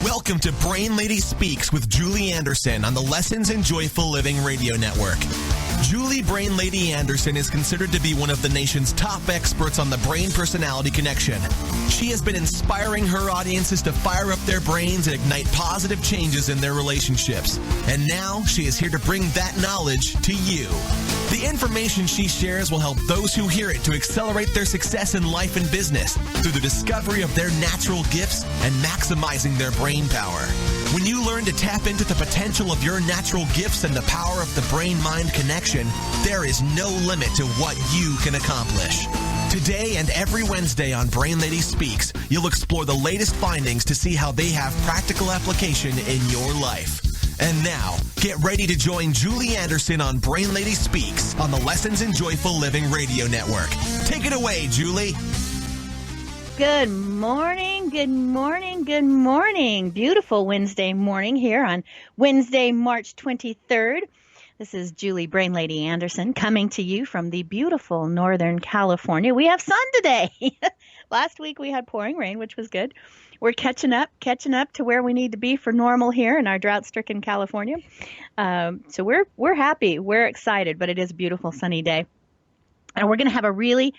Welcome to Brain Lady Speaks with Julie Anderson on the Lessons in Joyful Living Radio Network. Julie Brain Lady Anderson is considered to be one of the nation's top experts on the brain-personality connection. She has been inspiring her audiences to fire up their brains and ignite positive changes in their relationships. And now she is here to bring that knowledge to you. The information she shares will help those who hear it to accelerate their success in life and business through the discovery of their natural gifts and maximizing their brain power. When you learn to tap into the potential of your natural gifts and the power of the brain-mind connection, there is no limit to what you can accomplish. Today and every Wednesday on Brain Lady Speaks, you'll explore the latest findings to see how they have practical application in your life. And now, get ready to join Julie Anderson on Brain Lady Speaks on the Lessons in Joyful Living Radio Network. Take it away, Julie. Good morning, good morning, good morning. Beautiful Wednesday morning here on Wednesday, March 23rd. This is Julie Brain Lady Anderson coming to you from the beautiful Northern California. We have sun today. Last week we had pouring rain, which was good. We're catching up to where we need to be for normal here in our drought-stricken California. So we're happy, we're excited, but it is a beautiful sunny day. And we're going to have a really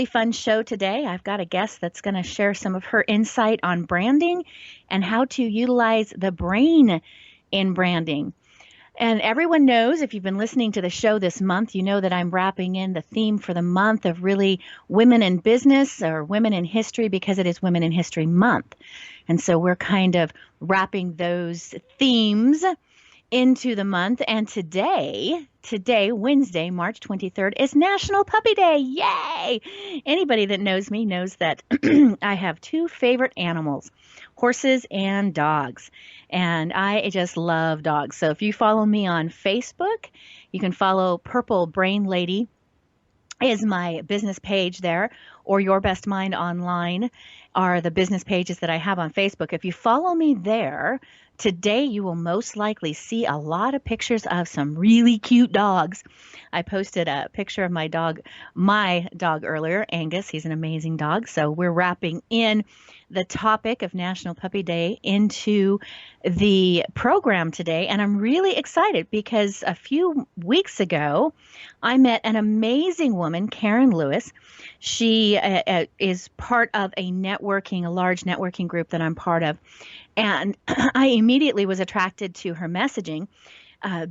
fun show today. I've got a guest that's going to share some of her insight on branding and how to utilize the brain in branding. And everyone knows, if you've been listening to the show this month, you know that I'm wrapping in the theme for the month of really women in business or women in history, because it is Women in History Month. And so we're kind of wrapping those themes into the month. And today, Wednesday, March 23rd, is National Puppy Day. Yay! Anybody that knows me knows that I have two favorite animals, horses and dogs. And I just love dogs. So if you follow me on Facebook, you can follow Purple Brain Lady is my business page there, or Your Best Mind Online are the business pages that I have on Facebook. If you follow me there, today you will most likely see a lot of pictures of some really cute dogs. I posted a picture of my dog earlier, Angus. He's an amazing dog. So we're wrapping in the topic of National Puppy Day into the program today. And I'm really excited because a few weeks ago, I met an amazing woman, Karen Lewis. She is part of a large networking group that I'm part of. And I immediately was attracted to her messaging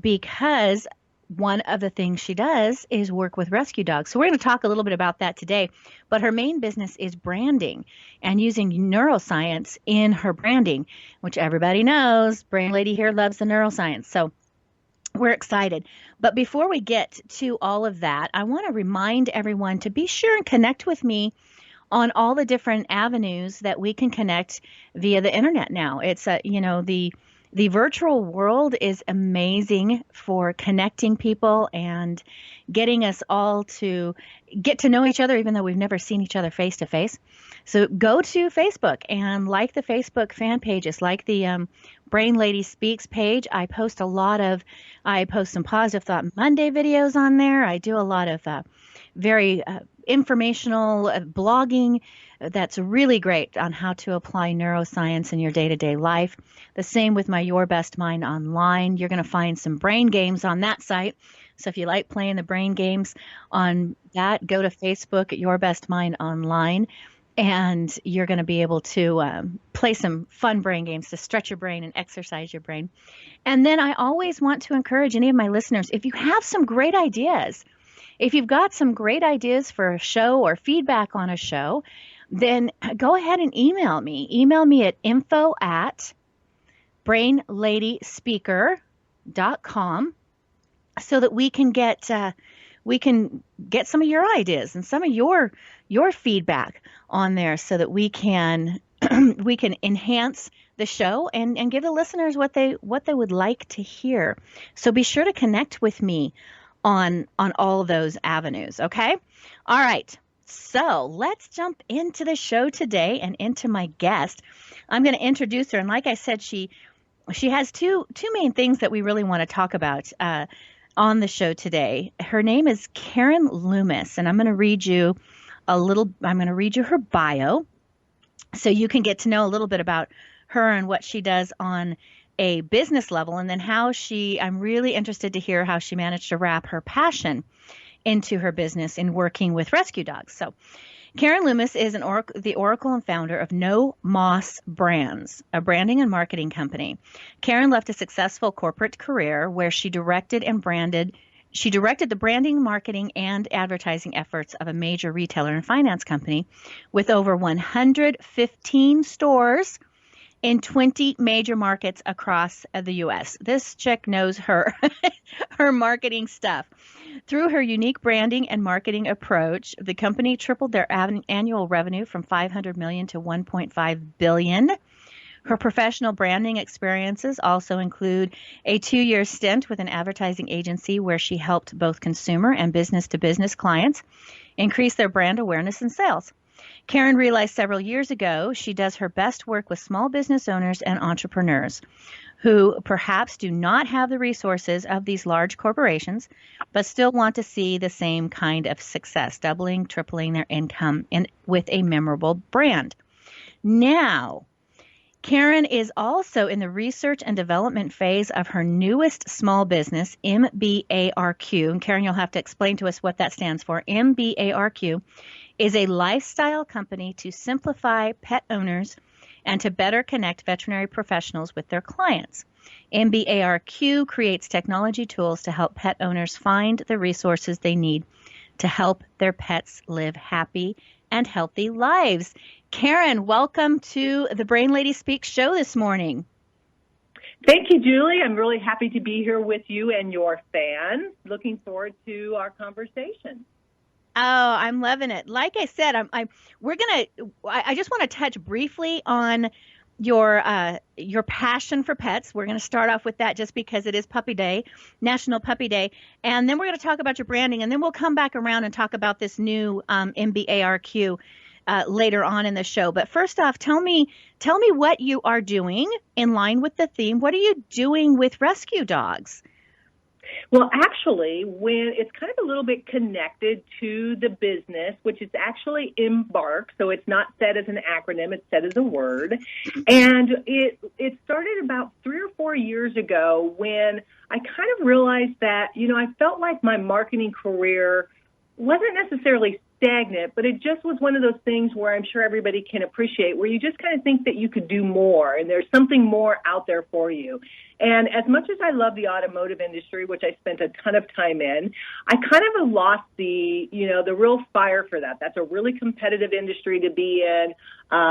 because one of the things she does is work with rescue dogs. So we're going to talk a little bit about that today. But her main business is branding and using neuroscience in her branding, which everybody knows. Brain Lady here loves the neuroscience. So we're excited. But before we get to all of that, I want to remind everyone to be sure and connect with me on all the different avenues that we can connect via the internet now. It's the virtual world is amazing for connecting people and getting us all to get to know each other, even though we've never seen each other face to face. So go to Facebook and like the Facebook fan pages, like the Brain Lady Speaks page. I post some Positive Thought Monday videos on there. I do a lot of very informational blogging that's really great on how to apply neuroscience in your day-to-day life. The same with my Your Best Mind Online. You're going to find some brain games on that site. So if you like playing the brain games on that, go to Facebook at Your Best Mind Online, and you're going to be able to play some fun brain games to stretch your brain and exercise your brain. And then I always want to encourage any of my listeners, if you have some great ideas, if you've got some great ideas for a show or feedback on a show, then go ahead and email me. Email me at info@brainladyspeaker.com so that we can get some of your ideas and some of your feedback on there, so that we can enhance the show and give the listeners what they would like to hear. So be sure to connect with me on all of those avenues, okay? All right. So let's jump into the show today and into my guest. I'm going to introduce her, and like I said, she has two main things that we really want to talk about on the show today. Her name is Karen Loomis, and I'm going to read you her bio so you can get to know a little bit about her and what she does on a business level, and then I'm really interested to hear how she managed to wrap her passion into her business in working with rescue dogs. So Karen Loomis is the oracle and founder of No Moss Brands, a branding and marketing company. Karen left a successful corporate career where she directed the branding, marketing, and advertising efforts of a major retailer and finance company with over 115 stores in 20 major markets across the U.S. This chick knows her marketing stuff. Through her unique branding and marketing approach, the company tripled their annual revenue from $500 million to $1.5 billion. Her professional branding experiences also include a 2-year stint with an advertising agency where she helped both consumer and business-to-business clients increase their brand awareness and sales. Karen realized several years ago she does her best work with small business owners and entrepreneurs who perhaps do not have the resources of these large corporations, but still want to see the same kind of success, doubling, tripling their income with a memorable brand. Now, Karen is also in the research and development phase of her newest small business, MBARQ. And Karen, you'll have to explain to us what that stands for. MBARQ is a lifestyle company to simplify pet owners and to better connect veterinary professionals with their clients. MBARQ creates technology tools to help pet owners find the resources they need to help their pets live happy and healthy lives. Karen, welcome to the Brain Lady Speaks show this morning. Thank you, Julie. I'm really happy to be here with you and your fans. Looking forward to our conversation. Oh, I'm loving it. Like I said, I just want to touch briefly on your passion for pets. We're going to start off with that just because it is Puppy Day, National Puppy Day. And then we're going to talk about your branding, and then we'll come back around and talk about this new MBARQ later on in the show. But first off, tell me what you are doing in line with the theme. What are you doing with rescue dogs? Well, actually, when it's kind of a little bit connected to the business, which is actually Embark, so it's not said as an acronym, it's said as a word. And it started about 3 or 4 years ago when I kind of realized that, I felt like my marketing career wasn't necessarily stagnant, but it just was one of those things where I'm sure everybody can appreciate, where you just kind of think that you could do more and there's something more out there for you. And as much as I love the automotive industry, which I spent a ton of time in, I kind of have lost the real fire for that. That's a really competitive industry to be in.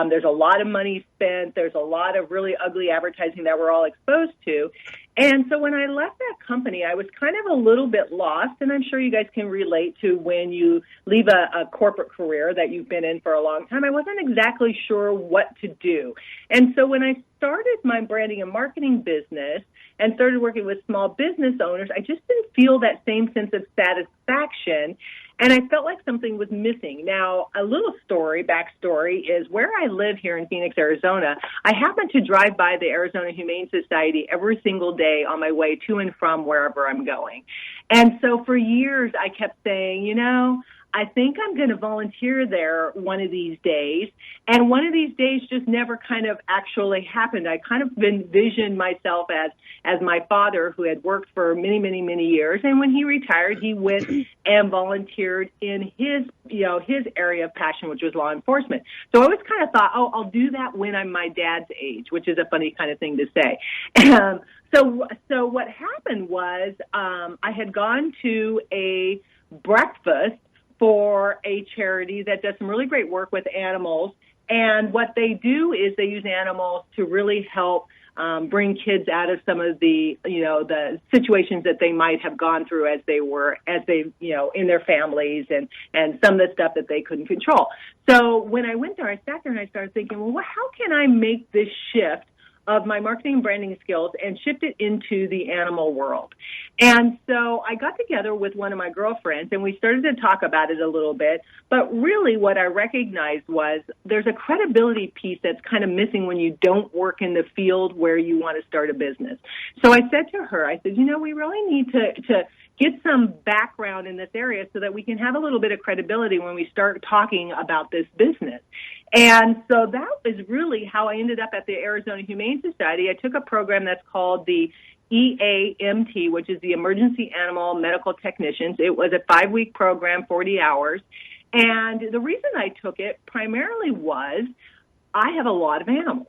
There's a lot of money spent. There's a lot of really ugly advertising that we're all exposed to. And so when I left that company, I was kind of a little bit lost, and I'm sure you guys can relate to when you leave a corporate career that you've been in for a long time. I wasn't exactly sure what to do. And so when I started my branding and marketing business and started working with small business owners, I just didn't feel that same sense of satisfaction. And I felt like something was missing. Now, a little backstory is where I live here in Phoenix, Arizona, I happen to drive by the Arizona Humane Society every single day on my way to and from wherever I'm going. And so for years, I kept saying, I think I'm going to volunteer there one of these days. And one of these days just never kind of actually happened. I kind of envisioned myself as my father, who had worked for many, many, many years. And when he retired, he went and volunteered in his area of passion, which was law enforcement. So I always kind of thought, I'll do that when I'm my dad's age, which is a funny kind of thing to say. So what happened was I had gone to a breakfast for a charity that does some really great work with animals. And what they do is they use animals to really help bring kids out of some of the situations that they might have gone through as they in their families and some of the stuff that they couldn't control. So when I went there, I sat there and I started thinking, well, how can I make this shift of my marketing and branding skills and shift it into the animal world? And so I got together with one of my girlfriends and we started to talk about it a little bit. But really what I recognized was there's a credibility piece that's kind of missing when you don't work in the field where you want to start a business. So I said to her, I said, we really need to get some background in this area so that we can have a little bit of credibility when we start talking about this business. And so that was really how I ended up at the Arizona Humane Society. I took a program that's called the EAMT, which is the Emergency Animal Medical Technicians. It was a 5-week program, 40 hours. And the reason I took it primarily was I have a lot of animals.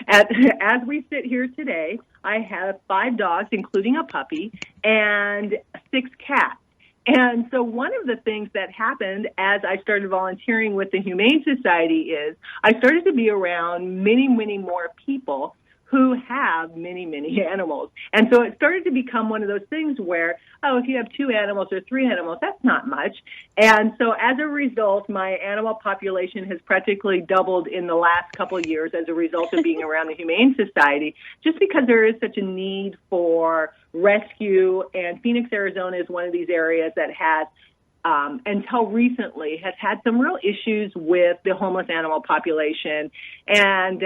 As we sit here today, I have 5 dogs, including a puppy, and 6 cats. And so one of the things that happened as I started volunteering with the Humane Society is I started to be around many, many more people who have many, many animals. And so it started to become one of those things where, if you have 2 animals or 3 animals, that's not much. And so as a result, my animal population has practically doubled in the last couple of years as a result of being around the Humane Society, just because there is such a need for rescue. And Phoenix, Arizona is one of these areas that has until recently has had some real issues with the homeless animal population. And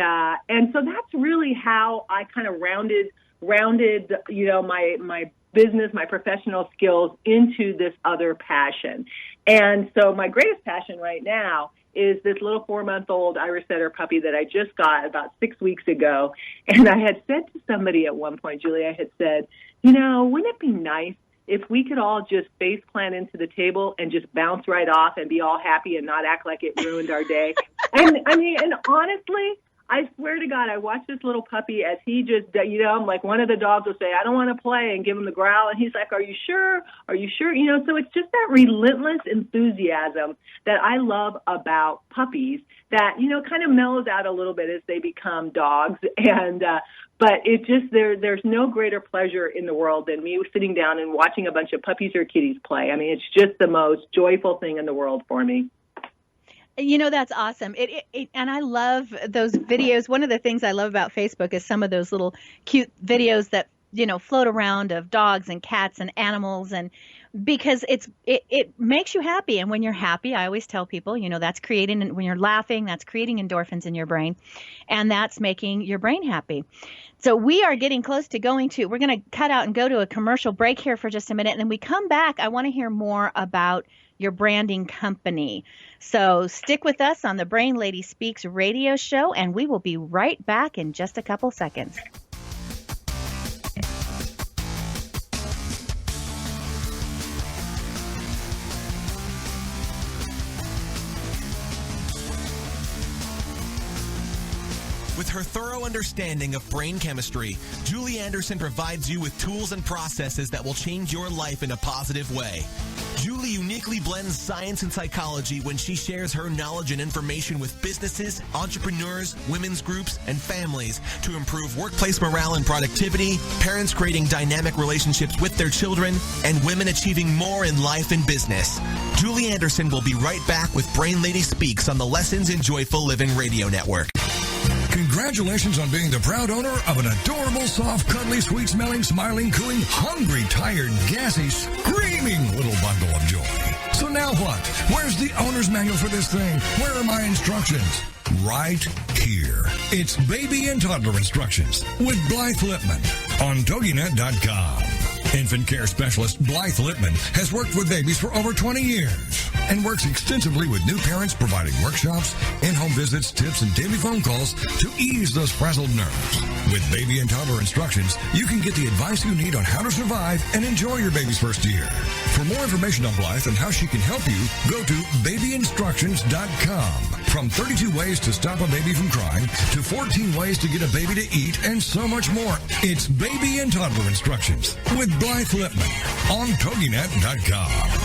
so that's really how I kind of rounded, my business, my professional skills into this other passion. And so my greatest passion right now is this little 4-month-old Irish setter puppy that I just got about 6 weeks ago. And I had said to somebody at one point, Julie, I had said, wouldn't it be nice if we could all just face plant into the table and just bounce right off and be all happy and not act like it ruined our day? And honestly, I swear to God, I watched this little puppy as he just, like one of the dogs will say, I don't want to play, and give him the growl. And he's like, are you sure? Are you sure? So it's just that relentless enthusiasm that I love about puppies that, kind of mellows out a little bit as they become dogs. And, but it just, there's no greater pleasure in the world than me sitting down and watching a bunch of puppies or kitties play. I mean, it's just the most joyful thing in the world for me. That's awesome. And I love those videos. One of the things I love about Facebook is some of those little cute videos that, float around of dogs and cats and animals, and because it makes you happy. And when you're happy, I always tell people, that's creating, when you're laughing, that's creating endorphins in your brain, and that's making your brain happy. So we are getting close to we're going to cut out and go to a commercial break here for just a minute. And then we come back, I want to hear more about your branding company. So stick with us on the Brain Lady Speaks radio show, and we will be right back in just a couple seconds. With her thorough understanding of brain chemistry, Julie Anderson provides you with tools and processes that will change your life in a positive way. Julie uniquely blends science and psychology when she shares her knowledge and information with businesses, entrepreneurs, women's groups, and families to improve workplace morale and productivity, parents creating dynamic relationships with their children, and women achieving more in life and business. Julie Anderson will be right back with Brain Lady Speaks on the Lessons in Joyful Living Radio Network. Congratulations on being the proud owner of an adorable, soft, cuddly, sweet-smelling, smiling, cooing, hungry, tired, gassy, screaming little bundle of joy. So now what? Where's the owner's manual for this thing? Where are my instructions? Right here. It's Baby and Toddler Instructions with Blythe Lipman on TogiNet.com. Infant care specialist Blythe Lipman has worked with babies for over 20 years and works extensively with new parents, providing workshops, in-home visits, tips, and daily phone calls to ease those frazzled nerves. With Baby and Toddler Instructions, you can get the advice you need on how to survive and enjoy your baby's first year. For more information on Blythe and how she can help you, go to babyinstructions.com. From 32 ways to stop a baby from crying to 14 ways to get a baby to eat and so much more. It's Baby and Toddler Instructions with Blythe Lipman on TogiNet.com.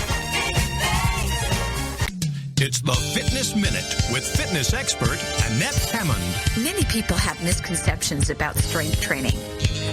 It's the Fitness Minute with fitness expert Annette Hammond. Many people have misconceptions about strength training.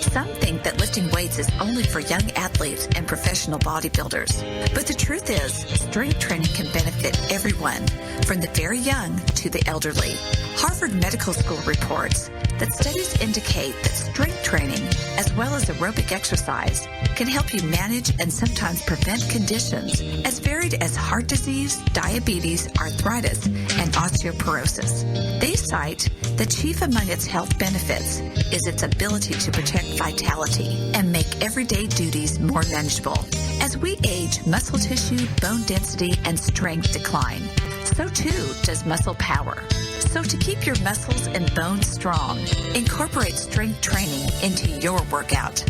Some think that lifting weights is only for young athletes and professional bodybuilders. But the truth is, strength training can benefit everyone, from the very young to the elderly. Harvard Medical School reports that studies indicate that strength training, as well as aerobic exercise, can help you manage and sometimes prevent conditions as varied as heart disease, diabetes, arthritis, and osteoporosis. They cite that chief among its health benefits is its ability to protect vitality and make everyday duties more manageable. As we age, muscle tissue, bone density, and strength decline. So too does muscle power. So to keep your muscles and bones strong, incorporate strength training into your workout.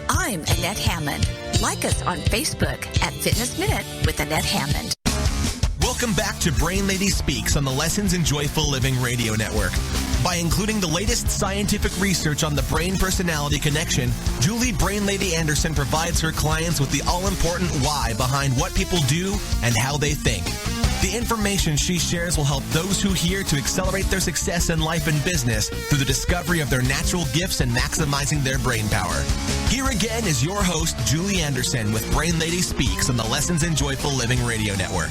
I'm Annette Hammond. Like us on Facebook at Fitness Minute with Annette Hammond. Welcome back to Brain Lady Speaks on the Lessons in Joyful Living Radio Network. By including the latest scientific research on the brain-personality connection, Julie Brain Lady Anderson provides her clients with the all-important why behind what people do and how they think. The information she shares will help those who hear to accelerate their success in life and business through the discovery of their natural gifts and maximizing their brain power. Here again is your host, Julie Anderson, with Brain Lady Speaks on the Lessons in Joyful Living Radio Network.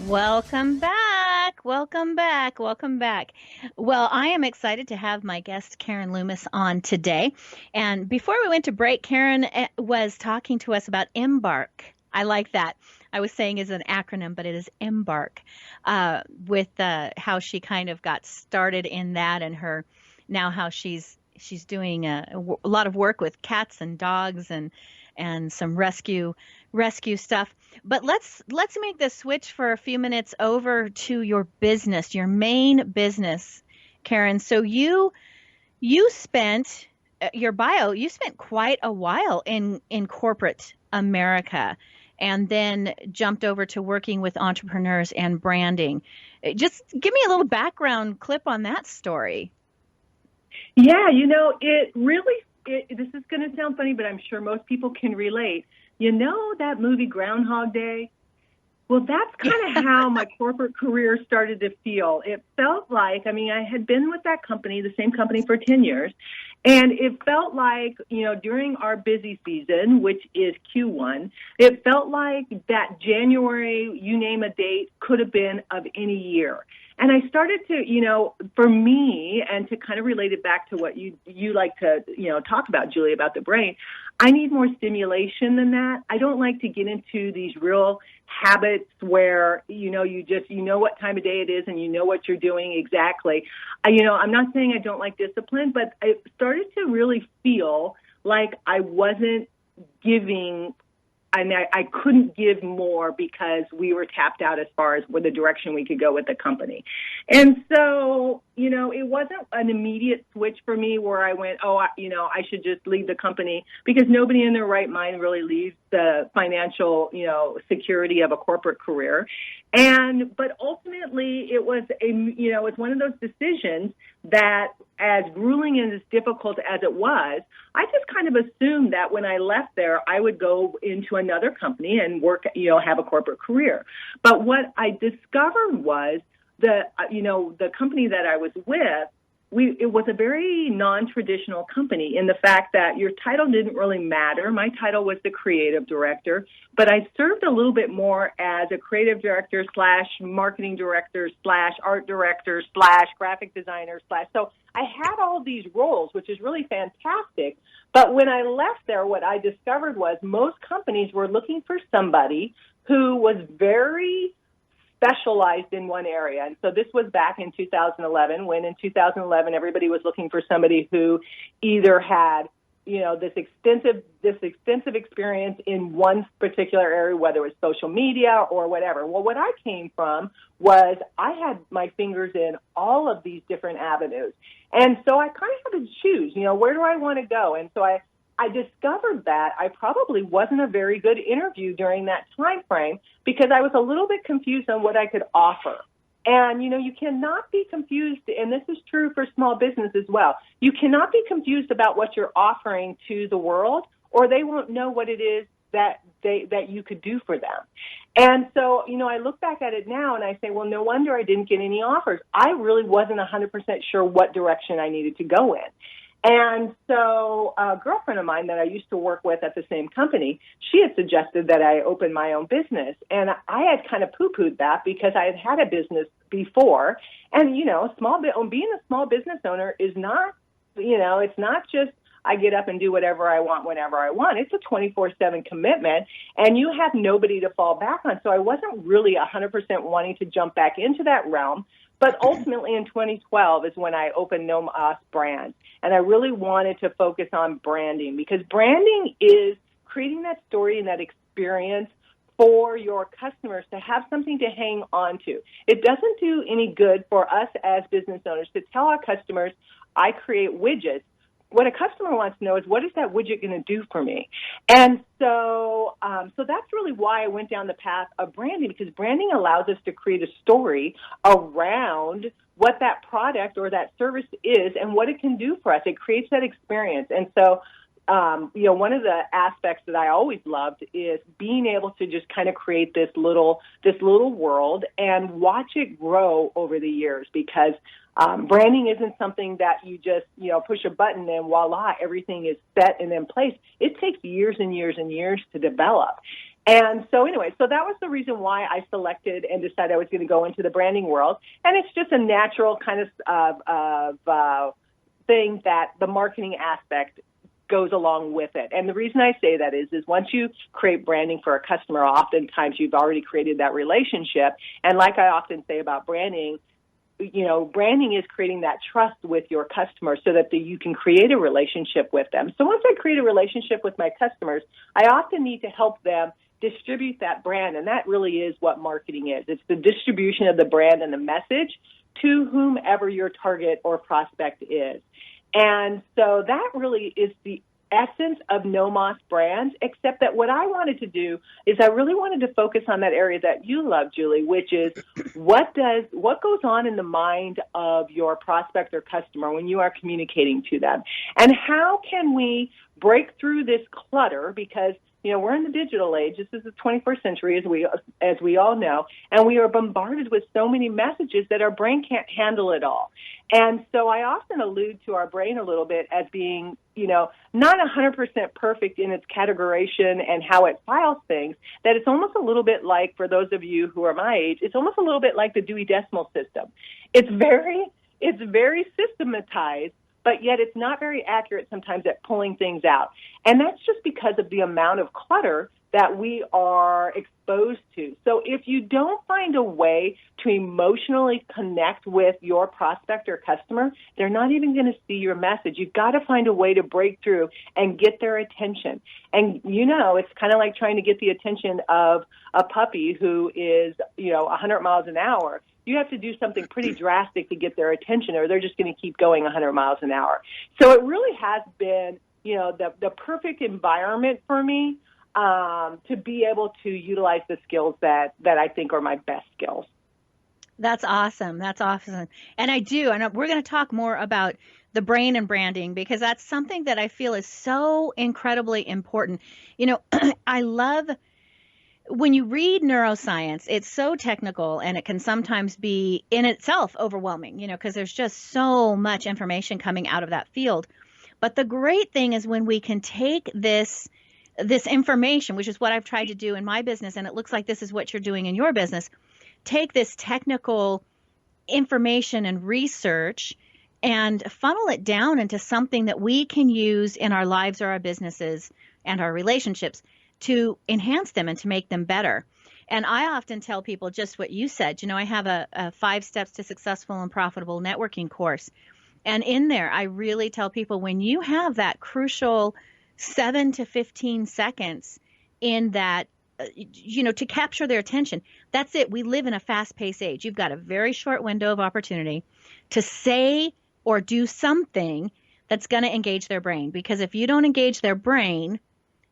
Welcome back. Welcome back. Welcome back. Well, I am excited to have my guest, Karen Loomis, on today. And before we went to break, Karen was talking to us about Embark. I like that. I was saying is an acronym, but it is Embark, with how she kind of got started in that, and her now how she's doing a lot of work with cats and dogs and some rescue stuff. But let's make the switch for a few minutes over to your business, your main business, Karen. So you spent you spent quite a while in corporate America, and then jumped over to working with entrepreneurs and branding. Just give me a little background clip on that story. Yeah, it really, this is going to sound funny, but I'm sure most people can relate. You know that movie Groundhog Day? Well, that's kind of how my corporate career started to feel. It felt like, I had been with that company, the same company, for 10 years. And it felt like, during our busy season, which is Q1, it felt like that January, you name a date, could have been of any year. And I started to, for me, and to kind of relate it back to what you like to, talk about, Julie, about the brain, I need more stimulation than that. I don't like to get into these real habits where, you know what time of day it is and you know what you're doing exactly. I'm not saying I don't like discipline, but I started to really feel like I wasn't giving. I couldn't give more because we were tapped out as far as with the direction we could go with the company. And so, it wasn't an immediate switch for me where I went, I should just leave the company, because nobody in their right mind really leaves the financial, security of a corporate career. But ultimately it was it's one of those decisions that, as grueling and as difficult as it was, I just kind of assumed that when I left there, I would go into another company and work, have a corporate career. But what I discovered was the company that I was with, it was a very non-traditional company in the fact that your title didn't really matter. My title was the creative director, but I served a little bit more as a creative director / marketing director / art director / graphic designer / so I had all these roles, which is really fantastic. But when I left there, what I discovered was most companies were looking for somebody who was very specialized in one area. And so this was back in 2011, when in 2011 everybody was looking for somebody who either had, this extensive experience in one particular area, whether it was social media or whatever. Well, what I came from was I had my fingers in all of these different avenues. And so I kind of had to choose, where do I want to go? And so I discovered that I probably wasn't a very good interview during that time frame, because I was a little bit confused on what I could offer. And, you cannot be confused, and this is true for small business as well. You cannot be confused about what you're offering to the world, or they won't know what it is that you could do for them. And so, I look back at it now and I say, well, no wonder I didn't get any offers. I really wasn't 100% sure what direction I needed to go in. And so a girlfriend of mine that I used to work with at the same company, she had suggested that I open my own business. And I had kind of poo-pooed that because I had a business before. And, being a small business owner is not, it's not just I get up and do whatever I want whenever I want. It's a 24/7 commitment, and you have nobody to fall back on. So I wasn't really 100% wanting to jump back into that realm. But ultimately in 2012 is when I opened No Us Brand. And I really wanted to focus on branding, because branding is creating that story and that experience for your customers to have something to hang on to. It doesn't do any good for us as business owners to tell our customers, I create widgets. What a customer wants to know is, what is that widget going to do for me? And so that's really why I went down the path of branding, because branding allows us to create a story around what that product or that service is and what it can do for us. It creates that experience. And so, one of the aspects that I always loved is being able to just kind of create this little world and watch it grow over the years, because branding isn't something that you just, push a button and voila, everything is set and in place. It takes years and years and years to develop. And so anyway, so that was the reason why I selected and decided I was going to go into the branding world. And it's just a natural kind of thing that the marketing aspect goes along with it. And the reason I say that is once you create branding for a customer, oftentimes you've already created that relationship. And like I often say about branding, branding is creating that trust with your customers so that you can create a relationship with them. So once I create a relationship with my customers, I often need to help them distribute that brand. And that really is what marketing is. It's the distribution of the brand and the message to whomever your target or prospect is. And so that really is the essence of No Moss Brands, except that what I wanted to do is I really wanted to focus on that area that you love, Julie, which is what goes on in the mind of your prospect or customer when you are communicating to them, and how can we break through this clutter, because we're in the digital age. This is the 21st century, as we all know, and we are bombarded with so many messages that our brain can't handle it all. And so I often allude to our brain a little bit as being, not 100% perfect in its categorization and how it files things, that it's almost a little bit like, for those of you who are my age, it's almost a little bit like the Dewey Decimal System. It's very systematized, but yet it's not very accurate sometimes at pulling things out. And that's just because of the amount of clutter that we are exposed to. So if you don't find a way to emotionally connect with your prospect or customer, they're not even going to see your message. You've got to find a way to break through and get their attention. And, it's kind of like trying to get the attention of a puppy who is, 100 miles an hour. You have to do something pretty drastic to get their attention, or they're just going to keep going 100 miles an hour. So it really has been, the perfect environment for me to be able to utilize the skills that I think are my best skills. That's awesome. That's awesome. And we're going to talk more about the brain and branding, because that's something that I feel is so incredibly important. I love when you read neuroscience, it's so technical and it can sometimes be in itself overwhelming, because there's just so much information coming out of that field. But the great thing is when we can take this information, which is what I've tried to do in my business, and it looks like this is what you're doing in your business, take this technical information and research and funnel it down into something that we can use in our lives or our businesses and our relationships to enhance them and to make them better. And I often tell people just what you said. I have a 5 Steps to Successful and Profitable Networking course. And in there, I really tell people, when you have that crucial 7 to 15 seconds in that, to capture their attention, that's it. We live in a fast-paced age. You've got a very short window of opportunity to say or do something that's going to engage their brain. Because if you don't engage their brain,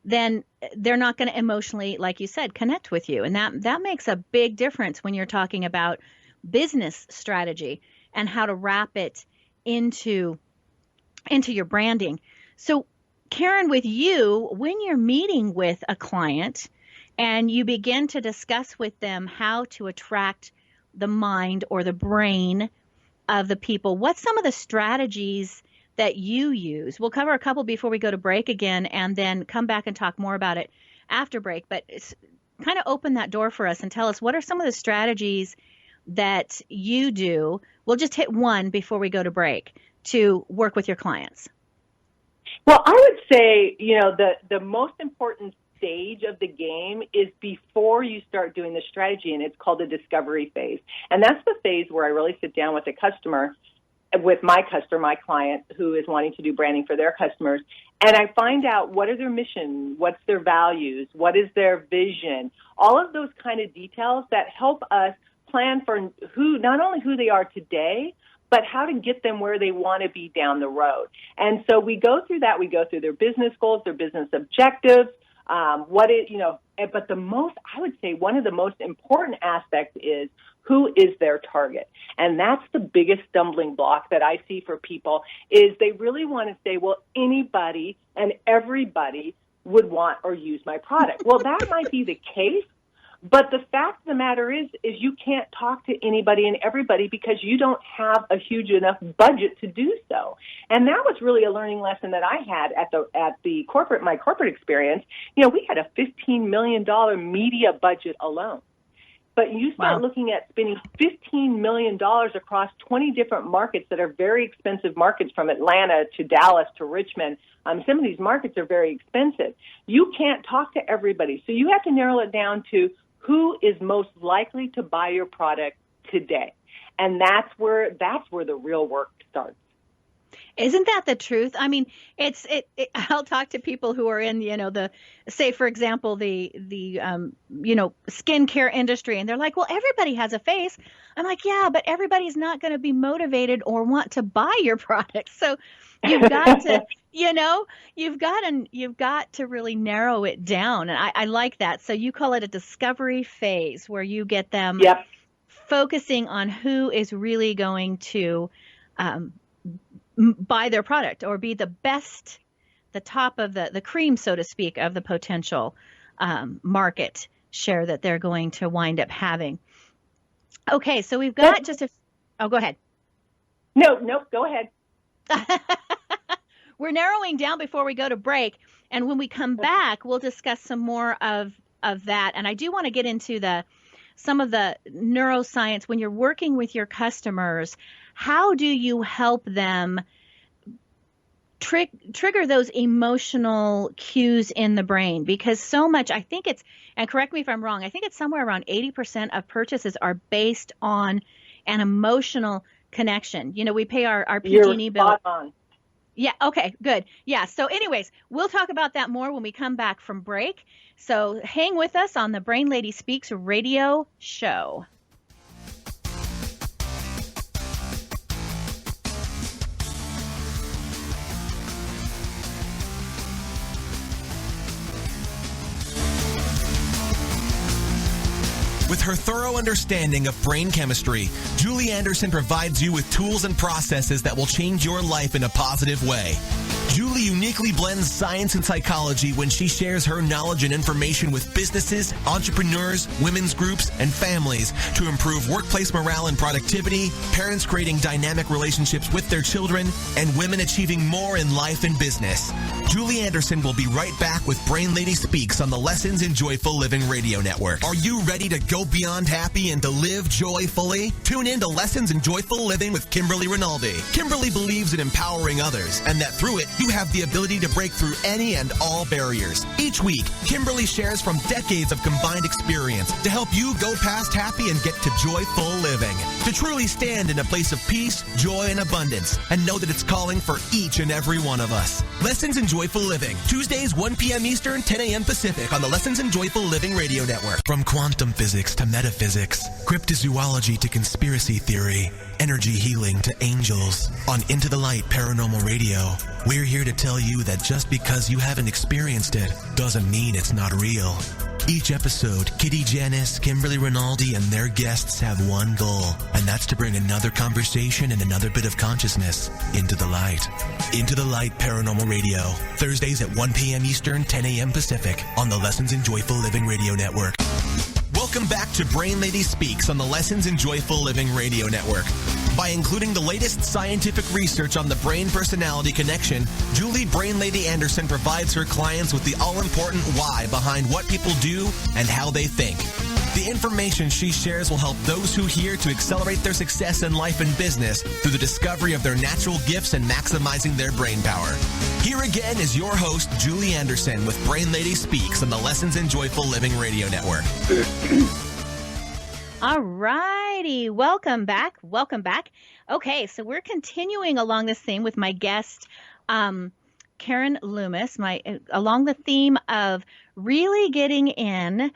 then they're not going to emotionally, like you said, connect with you. And that makes a big difference when you're talking about business strategy and how to wrap it into your branding. So, Karen, with you, when you're meeting with a client and you begin to discuss with them how to attract the mind or the brain of the people, what's some of the strategies that you use? We'll cover a couple before we go to break again, and then come back and talk more about it after break. But kind of open that door for us and tell us, what are some of the strategies that you do? We'll just hit one before we go to break to work with your clients. Well, I would say, the most important stage of the game is before you start doing the strategy, and it's called the discovery phase. And that's the phase where I really sit down with the customer, with my client who is wanting to do branding for their customers, And I find out what are their mission, what's their values, what is their vision, all of those kind of details that help us plan for not only who they are today, but how to get them where they want to be down the road. And so we go through that. We go through their business goals, their business objectives, but I would say one of the most important aspects is who is their target. And that's the biggest stumbling block that I see for people is they really want to say, well, anybody and everybody would want or use my product. Well, that might be the case, but the fact of the matter is you can't talk to anybody and everybody because you don't have a huge enough budget to do so. And that was really a learning lesson that I had at my corporate experience. We had a $15 million media budget alone. But you start looking at spending $15 million across 20 different markets that are very expensive markets, from Atlanta to Dallas to Richmond. Some of these markets are very expensive. You can't talk to everybody. So you have to narrow it down to who is most likely to buy your product today. And that's where the real work starts. Isn't that the truth? I mean, I'll talk to people who are in, say, for example, the skincare industry, and they're like, well, everybody has a face. I'm like, yeah, but everybody's not going to be motivated or want to buy your product. So you've got to, you've got to really narrow it down. And I like that. So you call it a discovery phase where you get them focusing on who is really going to, buy their product or be the best, the top of the cream, so to speak, of the potential market share that they're going to wind up having. Okay, so we've got go ahead. No, go ahead. We're narrowing down before we go to break, and when we come back, we'll discuss some more of that. And I do want to get into some of the neuroscience when you're working with your customers. How do you help them trigger those emotional cues in the brain? Because so much, I think and correct me if I'm wrong, I think it's somewhere around 80% of purchases are based on an emotional connection. We pay our PG&E bill. Spot on. Yeah. Okay, good. Yeah. So anyways, we'll talk about that more when we come back from break. So hang with us on the Brain Lady Speaks radio show. With her thorough understanding of brain chemistry, Julie Anderson provides you with tools and processes that will change your life in a positive way. Julie uniquely blends science and psychology when she shares her knowledge and information with businesses, entrepreneurs, women's groups, and families to improve workplace morale and productivity, parents creating dynamic relationships with their children, and women achieving more in life and business. Julie Anderson will be right back with Brain Lady Speaks on the Lessons in Joyful Living Radio Network. Are you ready to go beyond happy and to live joyfully? Tune in to Lessons in Joyful Living with Kimberly Rinaldi. Kimberly believes in empowering others, and that through it, you have the ability to break through any and all barriers. Each week, Kimberly shares from decades of combined experience to help you go past happy and get to joyful living. To truly stand in a place of peace, joy, and abundance, and know that it's calling for each and every one of us. Lessons in Joyful Living, Tuesdays, 1 p.m. Eastern, 10 a.m. Pacific on the Lessons in Joyful Living Radio Network. From quantum physics to metaphysics, cryptozoology to conspiracy theory, energy healing to angels, on Into the Light Paranormal Radio, we're here to tell you that just because you haven't experienced it doesn't mean it's not real. Each episode, Kitty Janice, Kimberly Rinaldi, and their guests have one goal, and that's to bring another conversation and another bit of consciousness into the light. Into the Light Paranormal Radio, Thursdays at 1 p.m. Eastern, 10 a.m. Pacific, on the Lessons in Joyful Living Radio Network. Welcome back to Brain Lady Speaks on the Lessons in Joyful Living Radio Network. By including the latest scientific research on the brain-personality connection, Julie Brain Lady Anderson provides her clients with the all-important why behind what people do and how they think. The information she shares will help those who hear to accelerate their success in life and business through the discovery of their natural gifts and maximizing their brain power. Here again is your host, Julie Anderson, with Brain Lady Speaks on the Lessons in Joyful Living Radio Network. All righty. Welcome back. Welcome back. Okay, so we're continuing along this theme with my guest, Karen Loomis, along the theme of really getting in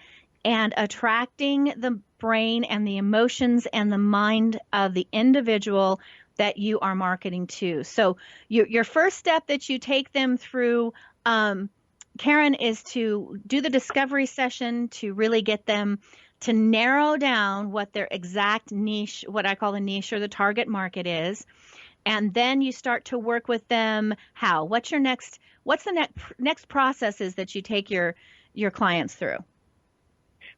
and attracting the brain and the emotions and the mind of the individual that you are marketing to. So your first step that you take them through, Karen, is to do the discovery session to really get them to narrow down what their exact niche, what I call the niche or the target market is. And then you start to work with them. How? What's the next processes that you take your clients through?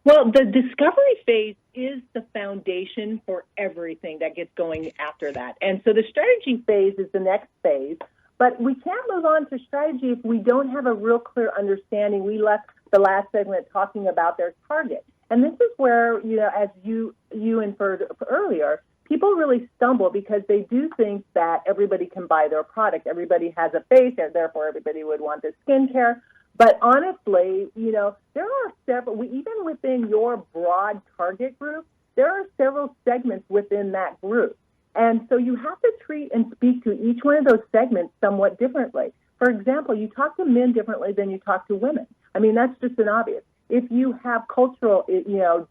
Well, the discovery phase is the foundation for everything that gets going after that. And so the strategy phase is the next phase. But we can't move on to strategy if we don't have a real clear understanding. We left the last segment talking about their target. And this is where, as you inferred earlier, people really stumble because they do think that everybody can buy their product. Everybody has a face, and therefore everybody would want the skincare. But honestly, there are several, even within your broad target group, there are several segments within that group. And so you have to treat and speak to each one of those segments somewhat differently. For example, you talk to men differently than you talk to women. I mean, that's just an obvious. If you have cultural,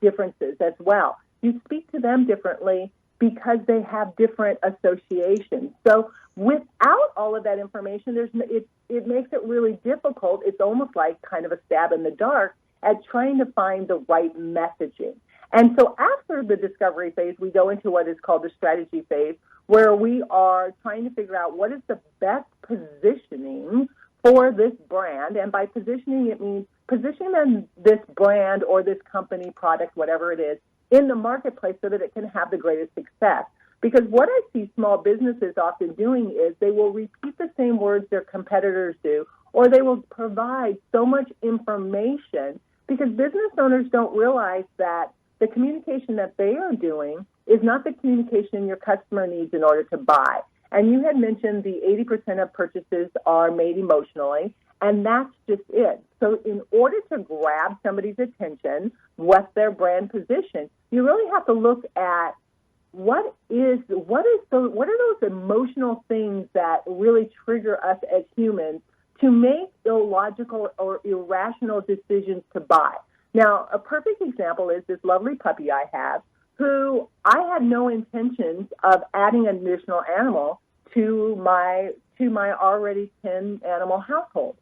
differences as well, you speak to them differently because they have different associations. So without all of that information, it makes it really difficult. It's almost like kind of a stab in the dark at trying to find the right messaging. And so after the discovery phase, we go into what is called the strategy phase, where we are trying to figure out what is the best positioning for this brand. And by positioning, it means positioning this brand or this company, product, whatever it is, in the marketplace so that it can have the greatest success. Because what I see small businesses often doing is they will repeat the same words their competitors do, or they will provide so much information because business owners don't realize that the communication that they are doing is not the communication your customer needs in order to buy. And you had mentioned the 80% of purchases are made emotionally, and that's just it. So in order to grab somebody's attention, what's their brand position, you really have to look at what are those emotional things that really trigger us as humans to make illogical or irrational decisions to buy. Now, a perfect example is this lovely puppy I have, who I had no intentions of adding an additional animal to my already 10-animal household.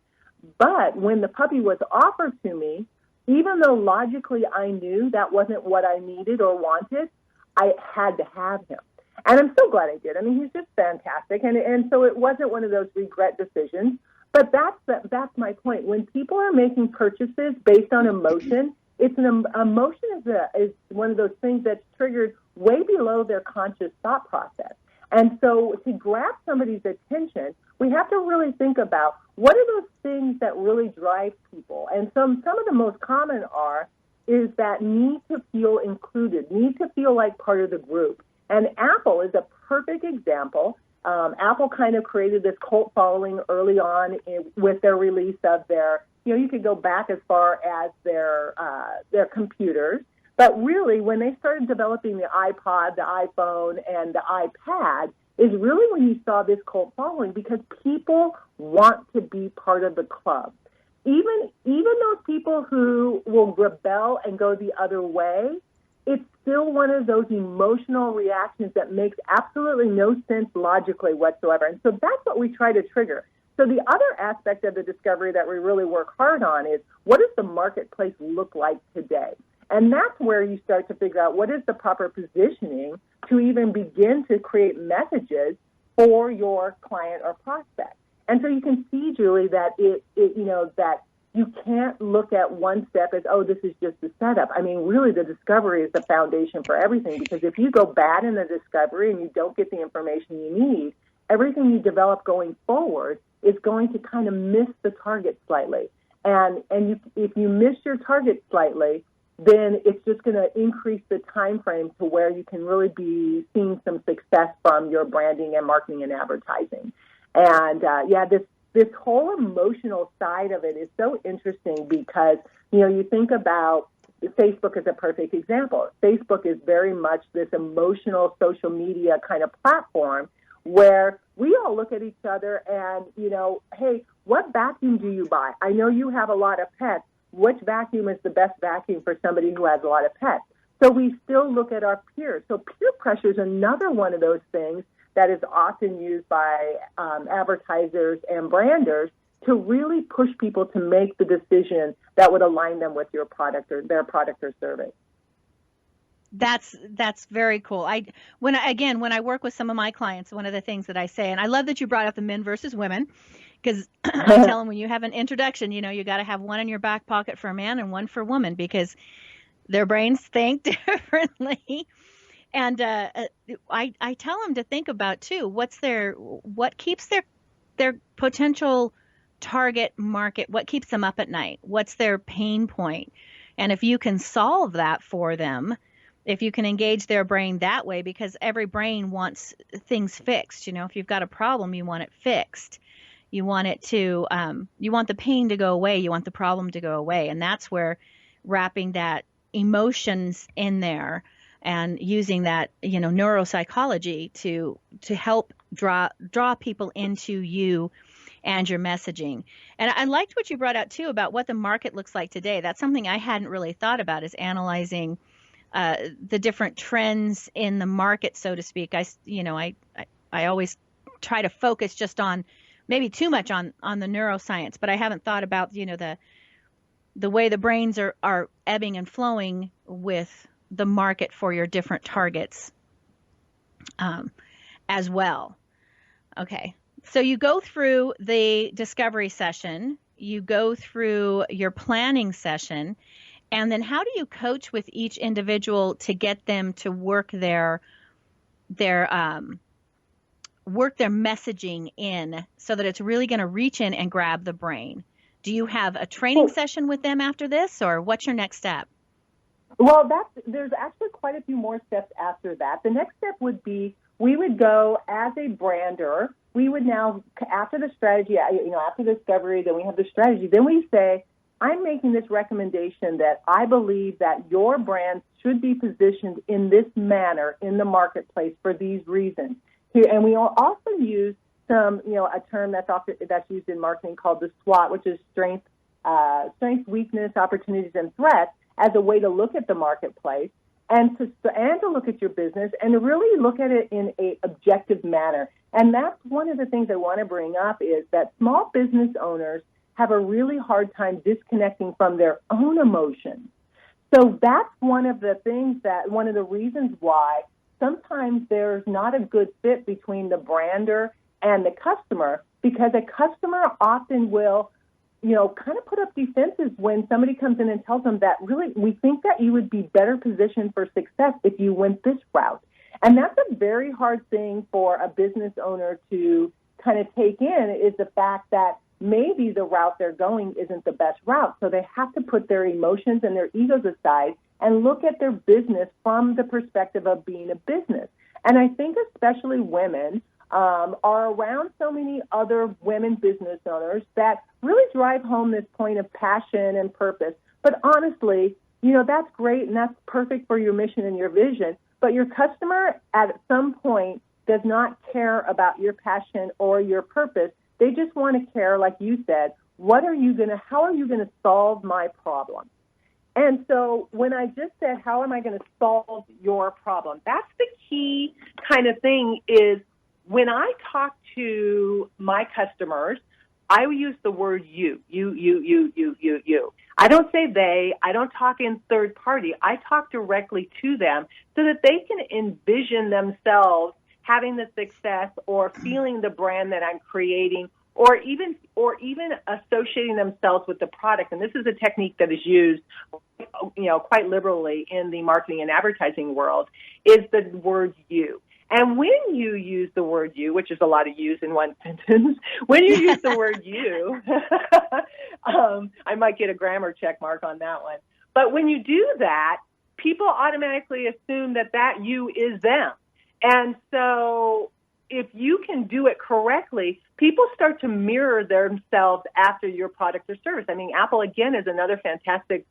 But when the puppy was offered to me, even though logically I knew that wasn't what I needed or wanted, I had to have him. And I'm so glad I did. I mean, he's just fantastic. And so it wasn't one of those regret decisions. But that's my point. When people are making purchases based on emotion, emotion is one of those things that's triggered way below their conscious thought process. And so to grab somebody's attention, we have to really think about what are those things that really drive people. And some of the most common is that need to feel included, need to feel like part of the group. And Apple is a perfect example. Apple kind of created this cult following early on with their release of their, you could go back as far as their computers. But really, when they started developing the iPod, the iPhone, and the iPad, is really when you saw this cult following because people want to be part of the club. Even those people who will rebel and go the other way, it's still one of those emotional reactions that makes absolutely no sense logically whatsoever. And so that's what we try to trigger. So the other aspect of the discovery that we really work hard on is what does the marketplace look like today? And that's where you start to figure out what is the proper positioning to even begin to create messages for your client or prospect. And so you can see, Julie, that that you can't look at one step as, oh, this is just the setup. I mean, really, the discovery is the foundation for everything, because if you go bad in the discovery and you don't get the information you need, everything you develop going forward is going to kind of miss the target slightly. And if you miss your target slightly, then it's just going to increase the time frame to where you can really be seeing some success from your branding and marketing and advertising. And this whole emotional side of it is so interesting because, you think about Facebook as a perfect example. Facebook is very much this emotional social media kind of platform where we all look at each other and, hey, what vacuum do you buy? I know you have a lot of pets. Which vacuum is the best vacuum for somebody who has a lot of pets? So we still look at our peers. So peer pressure is another one of those things that is often used by advertisers and branders to really push people to make the decision that would align them with your product or their product or service. That's very cool. When I work with some of my clients, one of the things that I say, and I love that you brought up the men versus women, because I tell them when you have an introduction, you got to have one in your back pocket for a man and one for a woman, because their brains think differently. And I tell them to think about too, what keeps their potential target market, what keeps them up at night, what's their pain point, and if you can solve that for them, if you can engage their brain that way, because every brain wants things fixed. If you've got a problem, you want it fixed. You want it to, you want the pain to go away. You want the problem to go away. And that's where wrapping that emotions in there and using that, neuropsychology to help draw people into you and your messaging. And I liked what you brought out too about what the market looks like today. That's something I hadn't really thought about, is analyzing the different trends in the market, so to speak. I always try to focus just on maybe too much on the neuroscience, but I haven't thought about, the way the brains are ebbing and flowing with the market for your different targets as well. Okay. So you go through the discovery session, you go through your planning session, and then how do you coach with each individual to get them to work their messaging in so that it's really going to reach in and grab the brain? Do you have a training session with them after this, or what's your next step? Well, there's actually quite a few more steps after that. The next step would be, we would go as a brander. We would now, after the strategy, after discovery, then we have the strategy. Then we say, I'm making this recommendation that I believe that your brand should be positioned in this manner in the marketplace for these reasons. Here, and we also use some, a term that's used in marketing called the SWOT, which is strength, weakness, opportunities, and threats, as a way to look at the marketplace and to look at your business and to really look at it in a objective manner. And that's one of the things I want to bring up, is that small business owners have a really hard time disconnecting from their own emotions. So that's one of the reasons why sometimes there's not a good fit between the brander and the customer, because a customer often will, kind of put up defenses when somebody comes in and tells them that, really, we think that you would be better positioned for success if you went this route. And that's a very hard thing for a business owner to kind of take in, is the fact that maybe the route they're going isn't the best route. So they have to put their emotions and their egos aside and look at their business from the perspective of being a business. And I think especially women are around so many other women business owners that really drive home this point of passion and purpose. But honestly, that's great and that's perfect for your mission and your vision. But your customer at some point does not care about your passion or your purpose. They just want to care, like you said, how are you going to solve my problem? And so when I just said, how am I going to solve your problem? That's the key kind of thing, is when I talk to my customers, I use the word you. I don't say they. I don't talk in third party. I talk directly to them so that they can envision themselves having the success or feeling the brand that I'm creating, or even associating themselves with the product. And this is a technique that is used, quite liberally in the marketing and advertising world, is the word you. And when you use the word you, which is a lot of yous in one sentence, when you use the word you, I might get a grammar check mark on that one. But when you do that, people automatically assume that you is them. And so if you can do it correctly, people start to mirror themselves after your product or service. I mean, Apple, again, is another fantastic,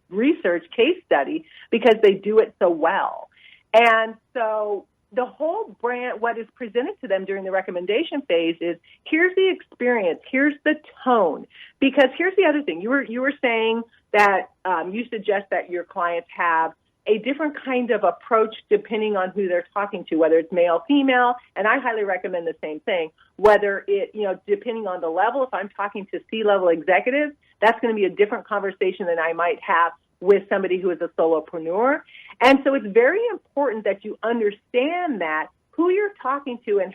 research case study, because they do it so well. And so the whole brand, what is presented to them during the recommendation phase is, here's the experience, here's the tone. Because here's the other thing. You were saying that you suggest that your clients have a different kind of approach depending on who they're talking to, whether it's male, female, and I highly recommend the same thing. Whether it, depending on the level, if I'm talking to C-level executives, that's going to be a different conversation than I might have with somebody who is a solopreneur. And so it's very important that you understand that who you're talking to and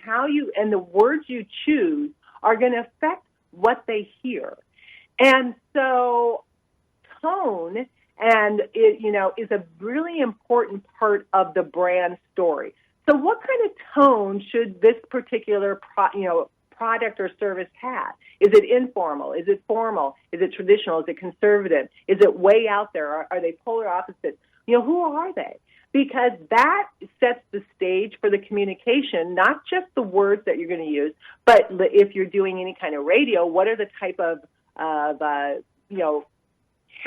and the words you choose are going to affect what they hear. And so tone is a really important part of the brand story. So what kind of tone should this particular product or service have? Is it informal? Is it formal? Is it traditional? Is it conservative? Is it way out there? Are they polar opposites? Who are they? Because that sets the stage for the communication, not just the words that you're going to use, but if you're doing any kind of radio, what are the type of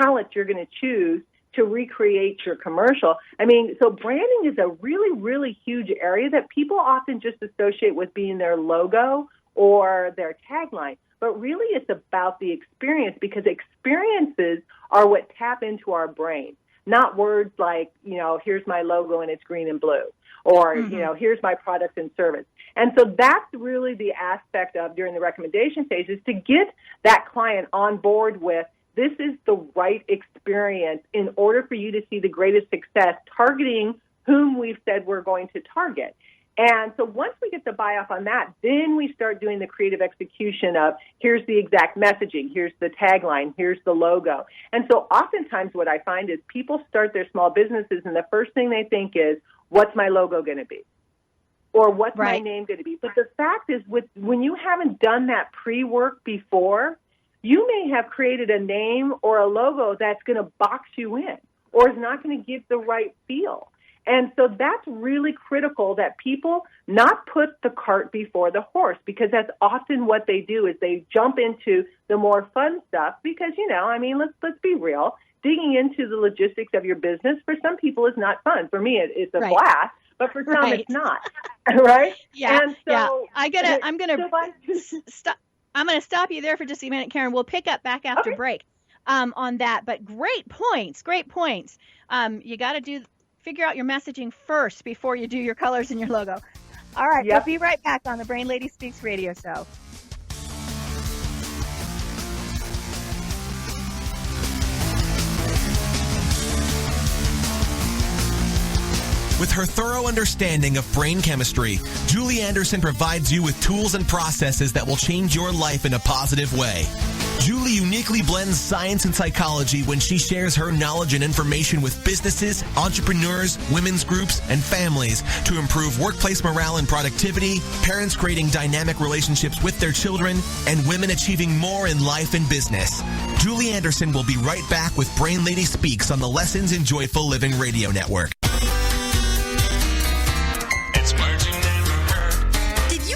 talent you're going to choose to recreate your commercial. So branding is a really, really huge area that people often just associate with being their logo or their tagline. But really it's about the experience, because experiences are what tap into our brain, not words like, here's my logo and it's green and blue, or, here's my product and service. And so that's really the aspect of during the recommendation phase, is to get that client on board with, this is the right experience in order for you to see the greatest success targeting whom we've said we're going to target. And so once we get the buy-off on that, then we start doing the creative execution of, here's the exact messaging, here's the tagline, here's the logo. And so oftentimes what I find is people start their small businesses and the first thing they think is, what's my logo going to be? Or what's my name going to be? But the fact is, when you haven't done that pre-work before, you may have created a name or a logo that's going to box you in or is not going to give the right feel. And so that's really critical, that people not put the cart before the horse, because that's often what they do, is they jump into the more fun stuff because, let's be real. Digging into the logistics of your business for some people is not fun. For me, it's a blast, but for some it's not. Right? Yeah. And so I'm going to stop you there for just a minute, Karen. We'll pick up back after break on that. But great points. You got to figure out your messaging first before you do your colors and your logo. All right, We'll be right back on the Brain Lady Speaks radio show. With her thorough understanding of brain chemistry, Julie Anderson provides you with tools and processes that will change your life in a positive way. Julie uniquely blends science and psychology when she shares her knowledge and information with businesses, entrepreneurs, women's groups, and families to improve workplace morale and productivity, parents creating dynamic relationships with their children, and women achieving more in life and business. Julie Anderson will be right back with Brain Lady Speaks on the Lessons in Joyful Living Radio Network.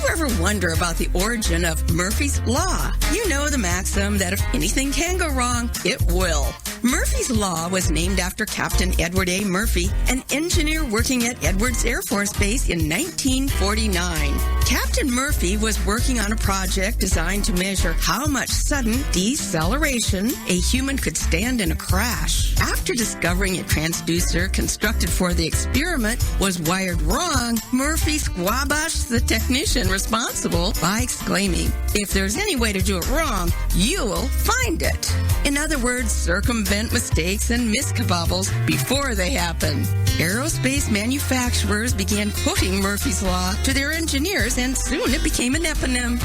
Ever wonder about the origin of Murphy's Law? You know the maxim that if anything can go wrong, it will. Murphy's Law was named after Captain Edward A. Murphy, an engineer working at Edwards Air Force Base in 1949. Captain Murphy was working on a project designed to measure how much sudden deceleration a human could stand in a crash. After discovering a transducer constructed for the experiment was wired wrong, Murphy squabashed the technician responsible by exclaiming, "If there's any way to do it wrong, you'll find it." In other words, circumvent mistakes and miskabobbles before they happen. Aerospace manufacturers began quoting Murphy's Law to their engineers, and soon it became an eponym.